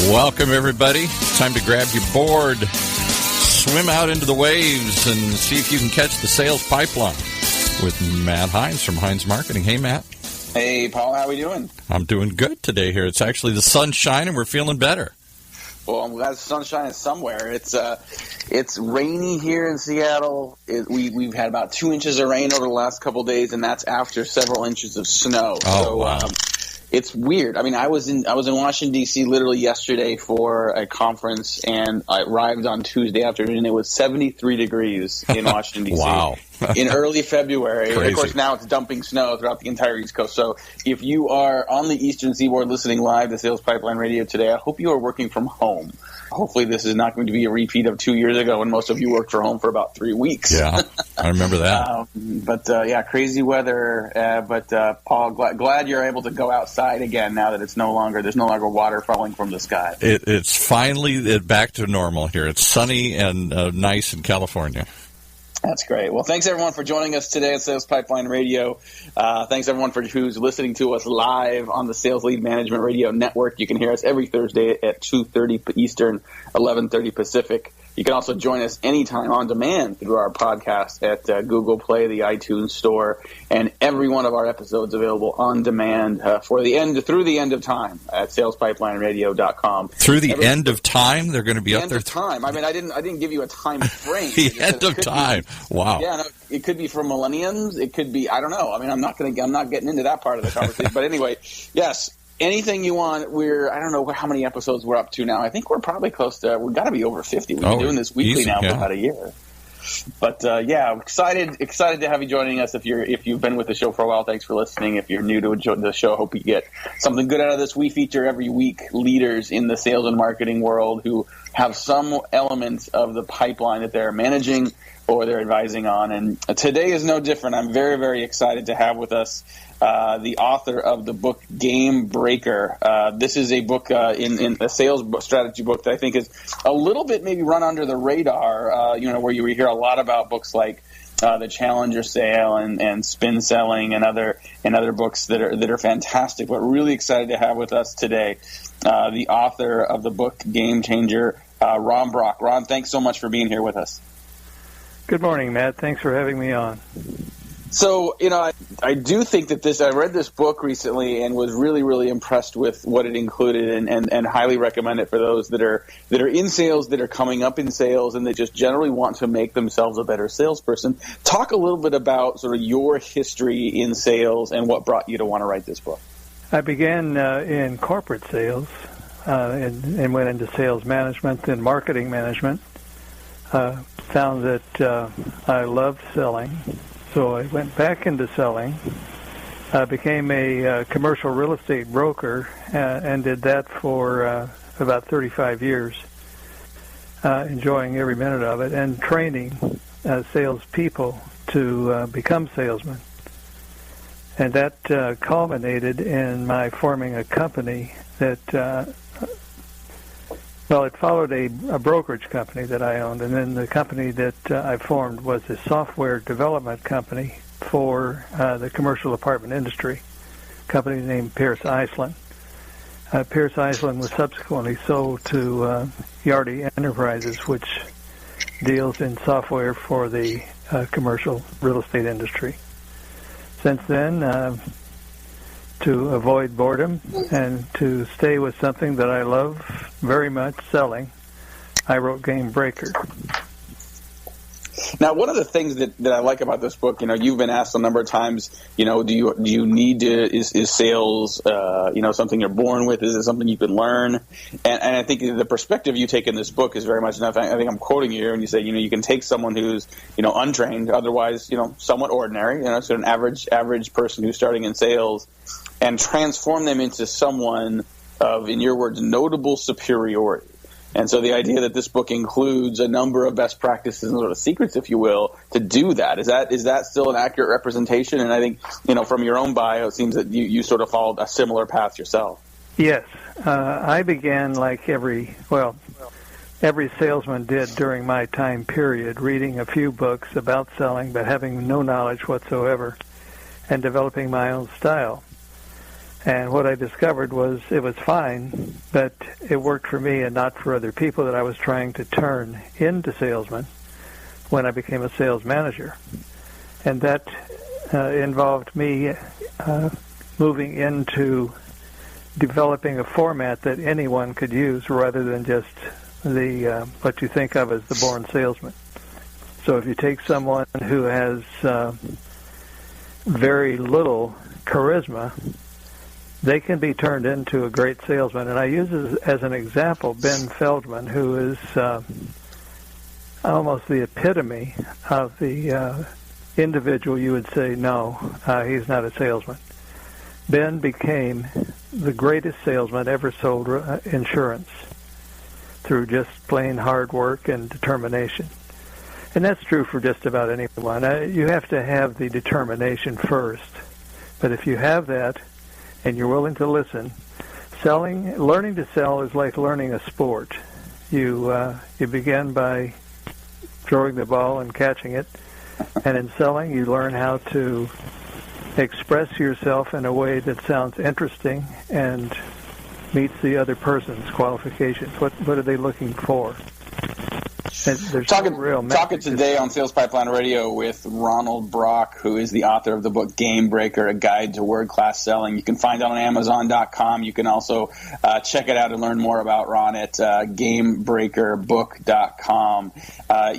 Welcome, everybody. Time to grab your board, swim out into the waves, and see if you can catch the sales pipeline with Matt Hines from Hines Marketing. Hey, Matt. Hey, Paul. How are we doing? I'm doing good today here. It's actually the sun's shining. We're feeling better. Well, I'm glad the sun's shining somewhere. It's rainy here in Seattle. We've had about 2 inches of rain over the last couple of days, and that's after several inches of snow. Wow. It's weird. I mean, I was in Washington, D.C. literally yesterday for a conference, and I arrived on Tuesday afternoon, and it was 73 degrees in Washington, D.C. Wow. In early February. Crazy. Of course, now it's dumping snow throughout the entire East Coast. So if you are on the Eastern Seaboard listening live to Sales Pipeline Radio today, I hope you are working from home. Hopefully this is not going to be a repeat of 2 years ago when most of you worked from home for about 3 weeks. Yeah, I remember that. But crazy weather. But Paul, glad you're able to go outside again now that there's no longer water falling from the sky. It's finally back to normal here. It's sunny and nice in California. That's great. Well, thanks, everyone, for joining us today at Sales Pipeline Radio. Thanks, everyone, who's listening to us live on the Sales Lead Management Radio Network. You can hear us every Thursday at 2:30 Eastern, 11:30 Pacific. You can also join us anytime on demand through our podcast at Google Play, the iTunes Store, and every one of our episodes available on demand through the end of time at salespipelineradio.com. Through the end of time, they're going to be up there. End of time. I mean, I didn't give you a time frame. The end of time. Wow. Yeah, no, it could be for millenniums. It could be, I don't know. I mean, I'm not getting into that part of the conversation. But anyway, yes. Anything you want. I don't know how many episodes we're up to now. I think we're probably close to, we've got to be over 50. We've been doing this weekly now for about a year. But excited to have you joining us. If you've been with the show for a while, thanks for listening. If you're new to the show, hope you get something good out of this. We feature every week leaders in the sales and marketing world who have some element of the pipeline that they're managing or they're advising on. And today is no different. I'm very, very excited to have with us the author of the book Game Breaker. This is a book in a sales strategy book that I think is a little bit maybe run under the radar, where you hear a lot about books like the Challenger Sale and Spin Selling and other books that are fantastic, but really excited to have with us today the author of the book Game Changer, Ron Brock. Ron, thanks so much for being here with us. Good morning, Matt. Thanks for having me on. So, I do think that I read this book recently and was really, really impressed with what it included and highly recommend it for those that are in sales, that are coming up in sales, and that just generally want to make themselves a better salesperson. Talk a little bit about sort of your history in sales and what brought you to want to write this book. I began in corporate sales and went into sales management and marketing management. Found that I loved selling. So I went back into selling, became a commercial real estate broker, and did that for about 35 years, enjoying every minute of it, and training salespeople to become salesmen. And that culminated in my forming a company that, it followed a brokerage company that I owned, and then the company that I formed was a software development company for the commercial apartment industry, a company named Pierce Iceland. Pierce Iceland was subsequently sold to Yardi Enterprises, which deals in software for the commercial real estate industry. Since then, to avoid boredom and to stay with something that I love very much, selling, I wrote Game Breaker. Now, one of the things that I like about this book, you've been asked a number of times, do you need to, is sales, something you're born with? Is it something you can learn? And I think the perspective you take in this book is very much enough. I think I'm quoting you here when you say, you can take someone who's, untrained, otherwise, somewhat ordinary, so an average person who's starting in sales, and transform them into someone of, in your words, notable superiority. And so the idea that this book includes a number of best practices and sort of secrets, if you will, to do that, is that still an accurate representation? And I think, from your own bio, it seems that you sort of followed a similar path yourself. Yes. I began like every salesman did during my time period, reading a few books about selling, but having no knowledge whatsoever, and developing my own style. And what I discovered was it was fine, but it worked for me and not for other people that I was trying to turn into salesmen when I became a sales manager. And that involved me moving into developing a format that anyone could use rather than just the what you think of as the born salesman. So if you take someone who has very little charisma, they can be turned into a great salesman. And I use as an example Ben Feldman, who is almost the epitome of the individual you would say, no, he's not a salesman. Ben became the greatest salesman ever sold insurance through just plain hard work and determination. And that's true for just about anyone. You have to have the determination first. But if you have that and you're willing to listen, learning to sell is like learning a sport. You begin by throwing the ball and catching it. And in selling, you learn how to express yourself in a way that sounds interesting and meets the other person's qualifications. What are they looking for? Talking today on Sales Pipeline Radio with Ronald Brock, who is the author of the book Game Breaker, A Guide to Word-Class Selling. You can find it on Amazon.com. You can also check it out and learn more about Ron at GameBreakerBook.com.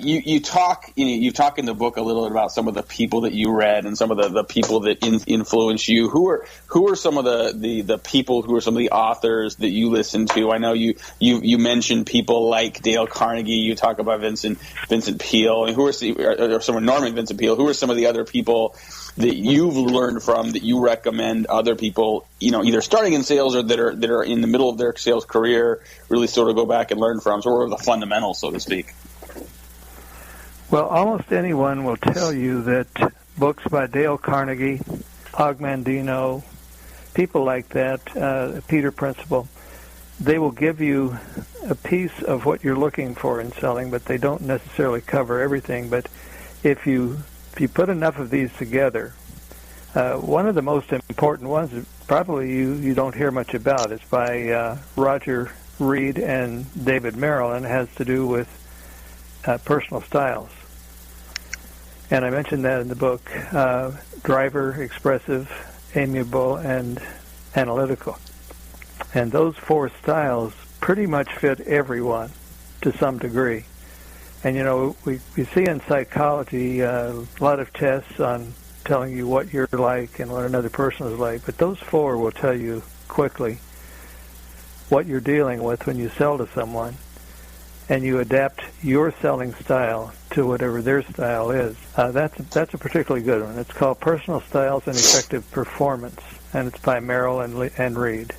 You talk in the book a little bit about some of the people that you read and some of the people that influence you. Who are some of the people, who are some of the authors that you listen to? I know you mentioned people like Dale Carnegie. You talk about Vincent Peale. And Norman Vincent Peale. Who are some of the other people that you've learned from that you recommend other people, either starting in sales or that are in the middle of their sales career, really sort of go back and learn from? So what are the fundamentals, so to speak? Well, almost anyone will tell you that books by Dale Carnegie, Og Mandino, people like that, Peter Principle, they will give you a piece of what you're looking for in selling, but they don't necessarily cover everything. But if you put enough of these together, one of the most important ones that probably you don't hear much about is by Roger Reed and David Merrill, and it has to do with personal styles. And I mentioned that in the book, driver, expressive, amiable, and analytical. And those 4 styles pretty much fit everyone to some degree. And, we see in psychology a lot of tests on telling you what you're like and what another person is like, but those 4 will tell you quickly what you're dealing with when you sell to someone, and you adapt your selling style to whatever their style is. That's a particularly good one. It's called Personal Styles and Effective Performance, and it's by Merrill and Reed.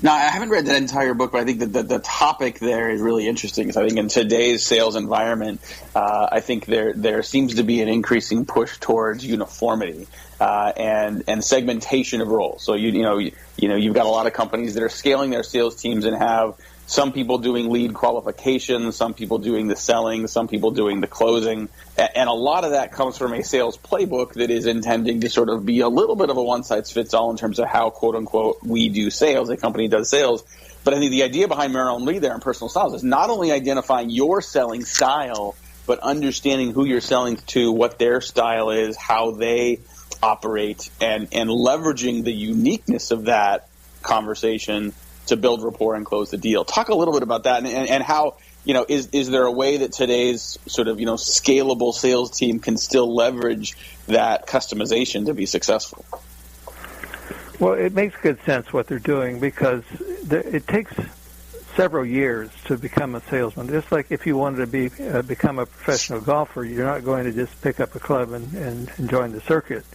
Now, I haven't read that entire book, but I think that the topic there is really interesting. Because I think in today's sales environment, I think there seems to be an increasing push towards uniformity and segmentation of roles. So you've got a lot of companies that are scaling their sales teams and have some people doing lead qualifications, some people doing the selling, some people doing the closing. And a lot of that comes from a sales playbook that is intending to sort of be a little bit of a one-size-fits-all in terms of how, quote-unquote, we do sales, a company does sales. But I think the idea behind Merrill and Reed there in Personal Styles is not only identifying your selling style, but understanding who you're selling to, what their style is, how they operate, and leveraging the uniqueness of that conversation to build rapport and close the deal. Talk a little bit about that and how, is there a way that today's sort of, scalable sales team can still leverage that customization to be successful? Well, it makes good sense what they're doing because it takes several years to become a salesman. Just like if you wanted to become a professional golfer, you're not going to just pick up a club and join the circuit.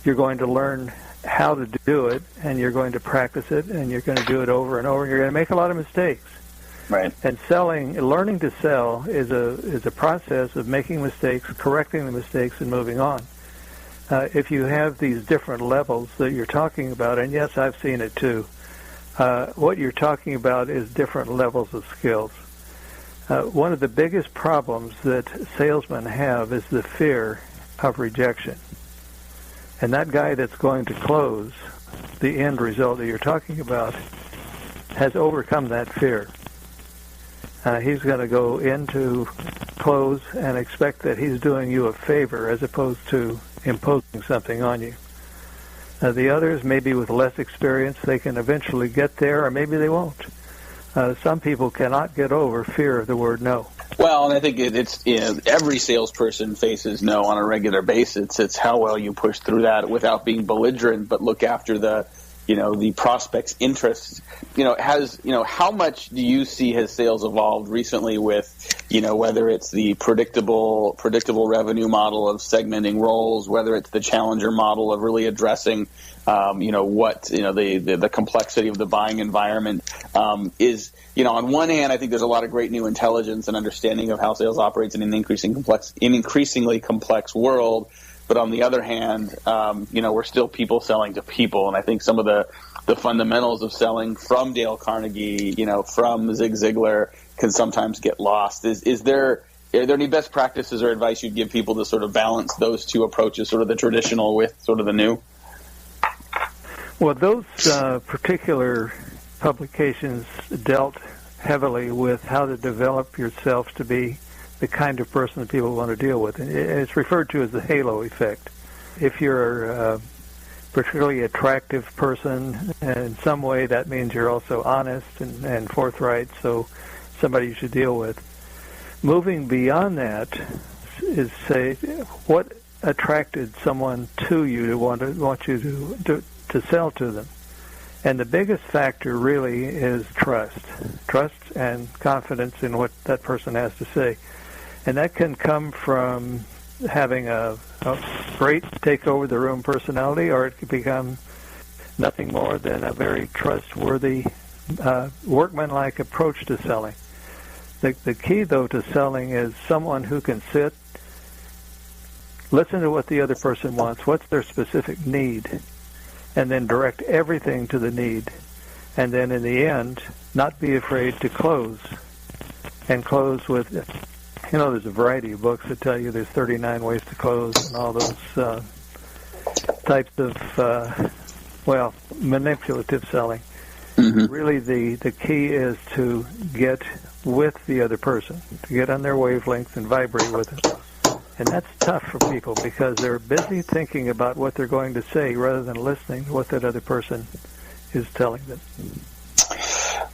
You're going to learn how to do it, and you're going to practice it, and you're going to do it over and over, and you're going to make a lot of mistakes. Right. And learning to sell is a process of making mistakes, correcting the mistakes, and moving on. If you have these different levels that you're talking about, and yes, I've seen it too, what you're talking about is different levels of skills. One of the biggest problems that salesmen have is the fear of rejection. And that guy that's going to close the end result that you're talking about, has overcome that fear. He's going to go into close and expect that he's doing you a favor as opposed to imposing something on you. The others, maybe with less experience, they can eventually get there, or maybe they won't. Some people cannot get over fear of the word no. Well, and I think it's every salesperson faces no on a regular basis. It's how well you push through that without being belligerent, but look after the prospect's interests. How much do you see his sales evolved recently with, whether it's the predictable revenue model of segmenting roles, whether it's the challenger model of really addressing, the complexity of the buying environment is, on one hand, I think there's a lot of great new intelligence and understanding of how sales operates in an increasingly complex world. But on the other hand, we're still people selling to people. And I think some of the fundamentals of selling from Dale Carnegie, from Zig Ziglar can sometimes get lost. Are there any best practices or advice you'd give people to sort of balance those two approaches, sort of the traditional with sort of the new? Well, those particular publications dealt heavily with how to develop yourself to be the kind of person that people want to deal with. It's referred to as the halo effect. If you're a particularly attractive person, in some way that means you're also honest and forthright, so somebody you should deal with. Moving beyond that is, say, what attracted someone to you to want you to sell to them. And the biggest factor really is trust and confidence in what that person has to say. And that can come from having a great take-over-the-room personality, or it could become nothing more than a very trustworthy, workmanlike approach to selling. The key, though, to selling is someone who can sit, listen to what the other person wants, what's their specific need, and then direct everything to the need. And then in the end, not be afraid to close, and close with... there's a variety of books that tell you there's 39 ways to close and all those types of, manipulative selling. Mm-hmm. Really, the key is to get with the other person, to get on their wavelength and vibrate with it. And that's tough for people because they're busy thinking about what they're going to say rather than listening to what that other person is telling them.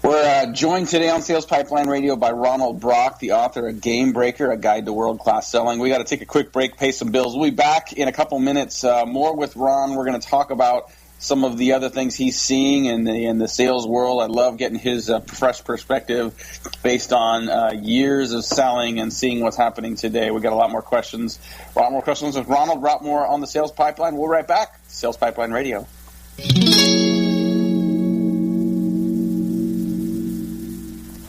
We're joined today on Sales Pipeline Radio by Ronald Brock, the author of Game Breaker, A Guide to World-Class Selling. We got to take a quick break, pay some bills. We'll be back in a couple minutes. More with Ron. We're going to talk about some of the other things he's seeing in the sales world. I love getting his fresh perspective based on years of selling and seeing what's happening today. We got a lot more questions. A lot more questions with Ronald Brock more on the Sales Pipeline. We'll be right back. Sales Pipeline Radio.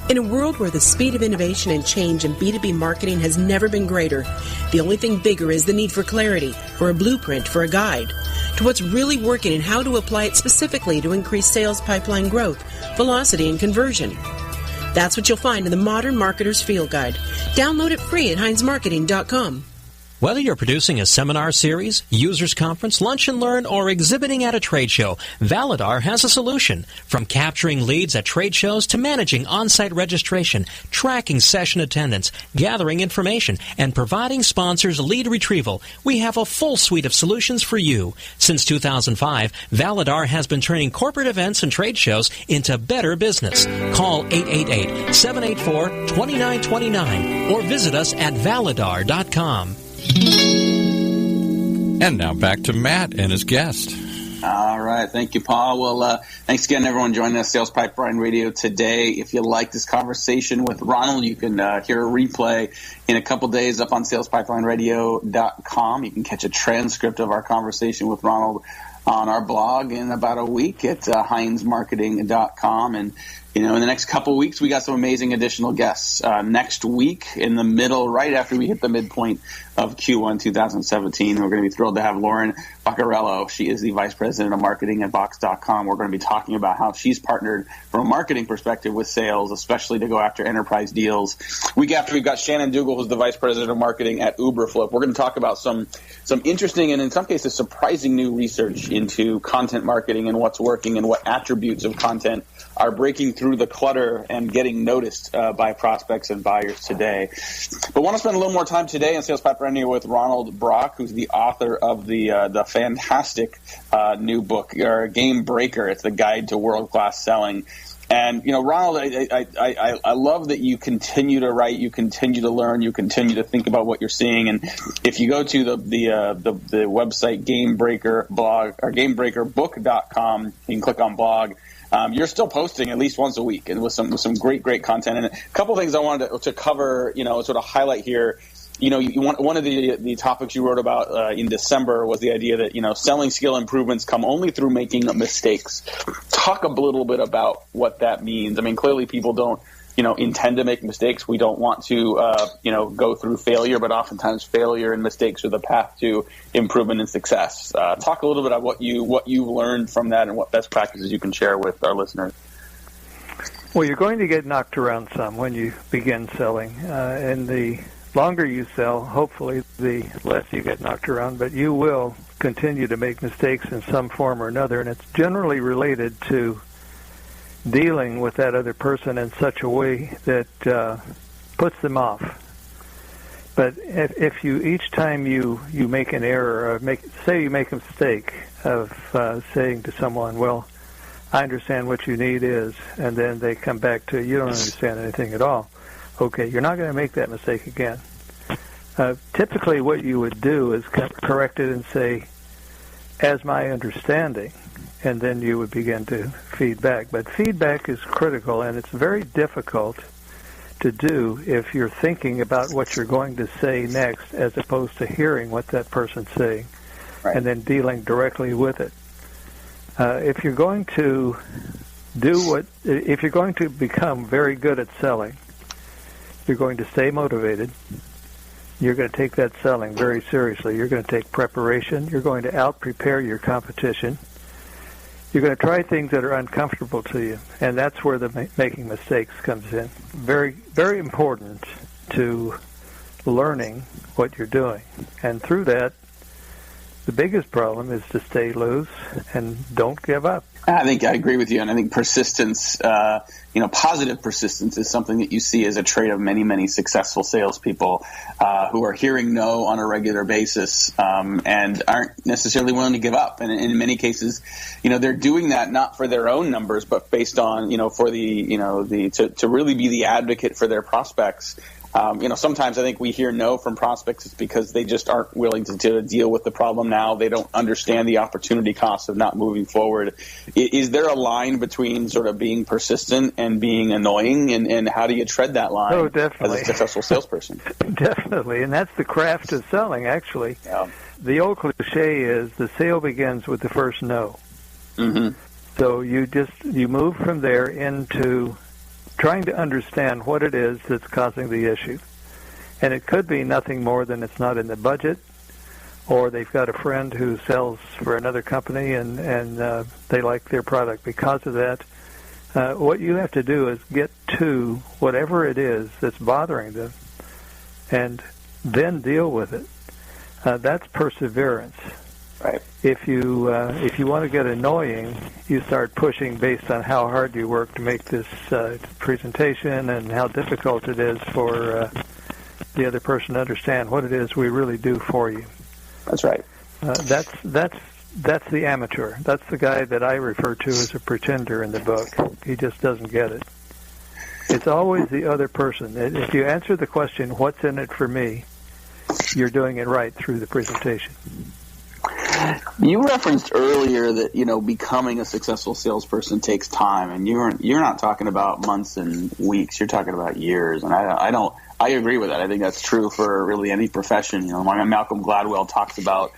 In a world where the speed of innovation and change in B2B marketing has never been greater, the only thing bigger is the need for clarity, for a blueprint, for a guide to what's really working and how to apply it specifically to increase sales pipeline growth, velocity, and conversion. That's what you'll find in the Modern Marketer's Field Guide. Download it free at HeinzMarketing.com. Whether you're producing a seminar series, users conference, lunch and learn, or exhibiting at a trade show, Validar has a solution. From capturing leads at trade shows to managing on-site registration, tracking session attendance, gathering information, and providing sponsors lead retrieval, we have a full suite of solutions for you. Since 2005, Validar has been turning corporate events and trade shows into better business. Call 888-784-2929 or visit us at validar.com. And now back to Matt and his guest. All right. Thank you, Paul. Well, thanks again, everyone, joining us, Sales Pipeline Radio today. If you like this conversation with Ronald, you can hear a replay in a couple days up on salespipelineradio.com. You can catch a transcript of our conversation with Ronald on our blog in about a week at HeinzMarketing.com. And in the next couple of weeks, we got some amazing additional guests. Next week, in the middle, right after we hit the midpoint of Q1 2017. We're going to be thrilled to have Lauren Baccarello. She is the Vice President of Marketing at Box.com. We're going to be talking about how she's partnered from a marketing perspective with sales, especially to go after enterprise deals. Week after, we've got Shannon Dougal, who's the Vice President of Marketing at Uberflip. We're going to talk about some interesting and in some cases surprising new research into content marketing and what's working and what attributes of content are breaking through the clutter and getting noticed by prospects and buyers today. But I want to spend a little more time today in Sales Pipeline here with Ronald Brock, who's the author of the fantastic new book, Game Breaker. It's the Guide to World-Class Selling. And, Ronald, I love that you continue to write, you continue to learn, you continue to think about what you're seeing. And if you go to the website Gamebreaker blog or GameBreakerBook.com, you can click on blog. You're still posting at least once a week, and with some great content. And a couple of things I wanted to cover, sort of highlight here. One of the topics you wrote about in December was the idea that selling skill improvements come only through making mistakes. Talk a little bit about what that means. I mean, clearly people don't intend to make mistakes. We don't want to go through failure, but oftentimes failure and mistakes are the path to improvement and success. Talk a little bit about what you've learned from that and what best practices you can share with our listeners. Well, you're going to get knocked around some when you begin selling, and the longer you sell, hopefully, the less you get knocked around, but you will continue to make mistakes in some form or another, and it's generally related to dealing with that other person in such a way that puts them off. But if you, each time you make an error, or say you make a mistake of saying to someone, well, I understand what you need is, and then they come back to, you don't understand anything at all. Okay, you're not going to make that mistake again. Typically what you would do is correct it and say, as my understanding, and then you would begin to feedback. But feedback is critical, and it's very difficult to do if you're thinking about what you're going to say next as opposed to hearing what that person's saying, right, and then dealing directly with it. If you're going to become very good at selling, you're going to stay motivated. You're going to take that selling very seriously. You're going to take preparation. You're going to out-prepare your competition. You're going to try things that are uncomfortable to you, and that's where the making mistakes comes in. Very, very important to learning what you're doing. And through that, the biggest problem is to stay loose and don't give up. I think I agree with you, and I think persistence, positive persistence is something that you see as a trait of many, many successful salespeople who are hearing no on a regular basis and aren't necessarily willing to give up. And in many cases, they're doing that not for their own numbers, but based on, for to really be the advocate for their prospects. Sometimes I think we hear no from prospects. It's because they just aren't willing to deal with the problem now. They don't understand the opportunity cost of not moving forward. Is there a line between sort of being persistent and being annoying, and how do you tread that line? Oh, definitely. As a successful salesperson? Definitely, and that's the craft of selling, actually. Yeah. The old cliche is the sale begins with the first no. Mm-hmm. So you move from there into trying to understand what it is that's causing the issue. And it could be nothing more than it's not in the budget, or they've got a friend who sells for another company and they like their product because of that. What you have to do is get to whatever it is that's bothering them and then deal with it. That's perseverance. Right. If you want to get annoying, you start pushing based on how hard you work to make this presentation and how difficult it is for the other person to understand what it is we really do for you. That's right. That's the amateur. That's the guy that I refer to as a pretender in the book. He just doesn't get it. It's always the other person. If you answer the question, what's in it for me, you're doing it right through the presentation. You referenced earlier that becoming a successful salesperson takes time, and you're not talking about months and weeks. You're talking about years, and I agree with that. I think that's true for really any profession. Malcolm Gladwell talks about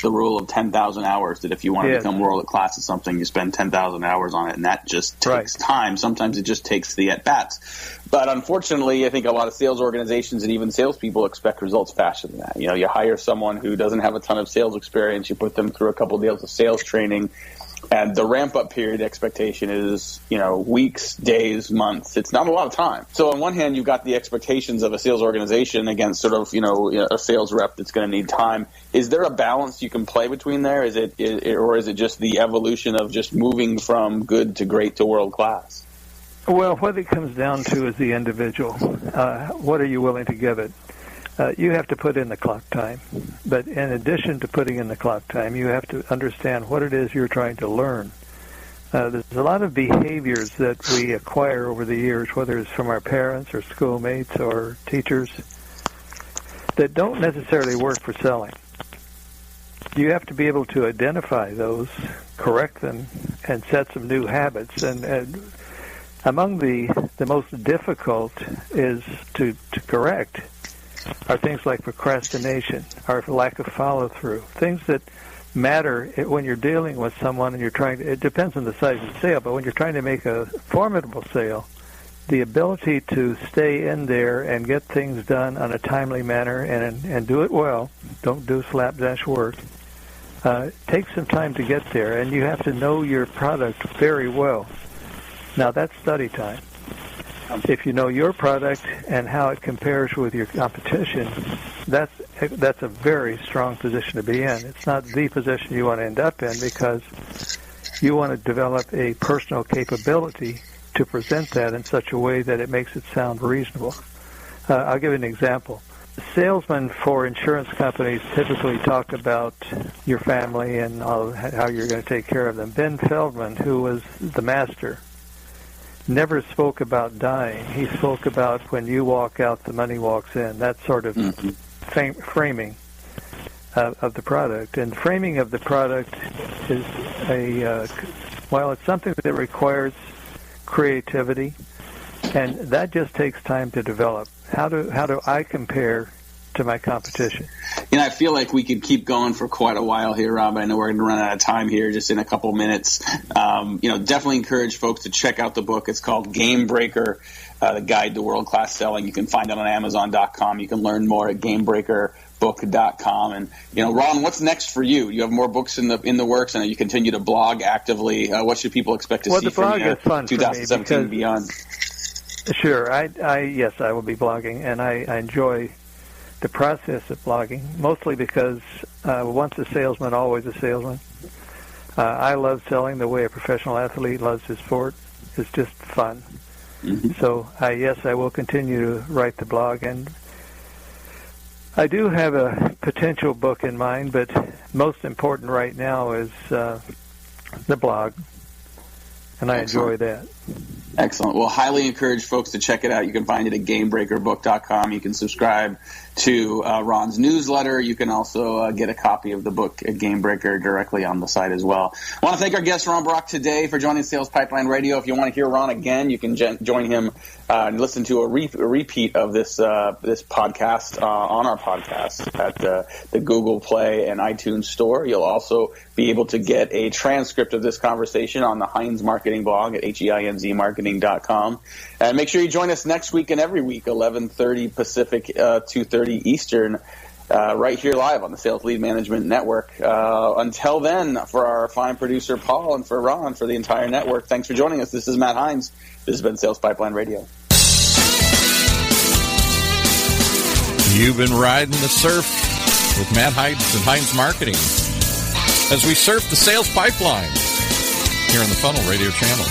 the rule of 10,000 hours, that if you want to become world class at something, you spend 10,000 hours on it, and that just takes time. Sometimes it just takes the at-bats. But unfortunately, I think a lot of sales organizations and even salespeople expect results faster than that. You hire someone who doesn't have a ton of sales experience, you put them through a couple of days of sales training, and the ramp-up period expectation is, weeks, days, months. It's not a lot of time. So on one hand, you've got the expectations of a sales organization against sort of, a sales rep that's going to need time. Is there a balance you can play between there? Or is it just the evolution of just moving from good to great to world class? Well, what it comes down to is the individual. What are you willing to give it? You have to put in the clock time. But in addition to putting in the clock time, you have to understand what it is you're trying to learn. There's a lot of behaviors that we acquire over the years, whether it's from our parents or schoolmates or teachers, that don't necessarily work for selling. You have to be able to identify those, correct them, and set some new habits. And among the most difficult is to correct are things like procrastination, or lack of follow-through, things that matter when you're dealing with someone and you're trying to, it depends on the size of the sale, but when you're trying to make a formidable sale, the ability to stay in there and get things done on a timely manner and do it well, don't do slapdash work, takes some time to get there, and you have to know your product very well. Now, that's study time. If you know your product and how it compares with your competition, that's a very strong position to be in. It's not the position you want to end up in, because you want to develop a personal capability to present that in such a way that it makes it sound reasonable. I'll give you an example. Salesmen for insurance companies typically talk about your family and how you're going to take care of them. Ben Feldman, who was the master, never spoke about dying. He spoke about when you walk out, the money walks in. That sort of framing of the product. And framing of the product is it's something that requires creativity, and that just takes time to develop. How do I compare to my competition? I feel like we could keep going for quite a while here, Rob. I know we're going to run out of time here just in a couple minutes. Definitely encourage folks to check out the book. It's called Game Breaker, The Guide to World-Class Selling. You can find it on Amazon.com. You can learn more at GameBreakerBook.com. And, Ron, what's next for you? You have more books in the works, and you continue to blog actively. What should people expect to see from you 2017 and beyond? Sure. Yes, I will be blogging, and I enjoy the process of blogging, mostly because once a salesman, always a salesman. I love selling the way a professional athlete loves his sport. It's just fun. Mm-hmm. So, yes, I will continue to write the blog, and I do have a potential book in mind, but most important right now is the blog, and I enjoy that. Excellent. Well, highly encourage folks to check it out. You can find it at GameBreakerBook.com. You can subscribe to Ron's newsletter. You can also get a copy of the book at GameBreaker directly on the site as well. I want to thank our guest, Ron Brock, today for joining Sales Pipeline Radio. If you want to hear Ron again, you can join him and listen to a repeat of this podcast on our podcast at the Google Play and iTunes store. You'll also be able to get a transcript of this conversation on the Heinz Marketing blog at HEINZmarketing.com. And make sure you join us next week and every week, 11:30 Pacific, 2:30 Eastern, right here live on the Sales Lead Management Network. Until then, for our fine producer, Paul, and for Ron, for the entire network, thanks for joining us. This is Matt Heinz. This has been Sales Pipeline Radio. You've been riding the surf with Matt Heinz and Heinz Marketing as we surf the sales pipeline here on the Funnel Radio channel.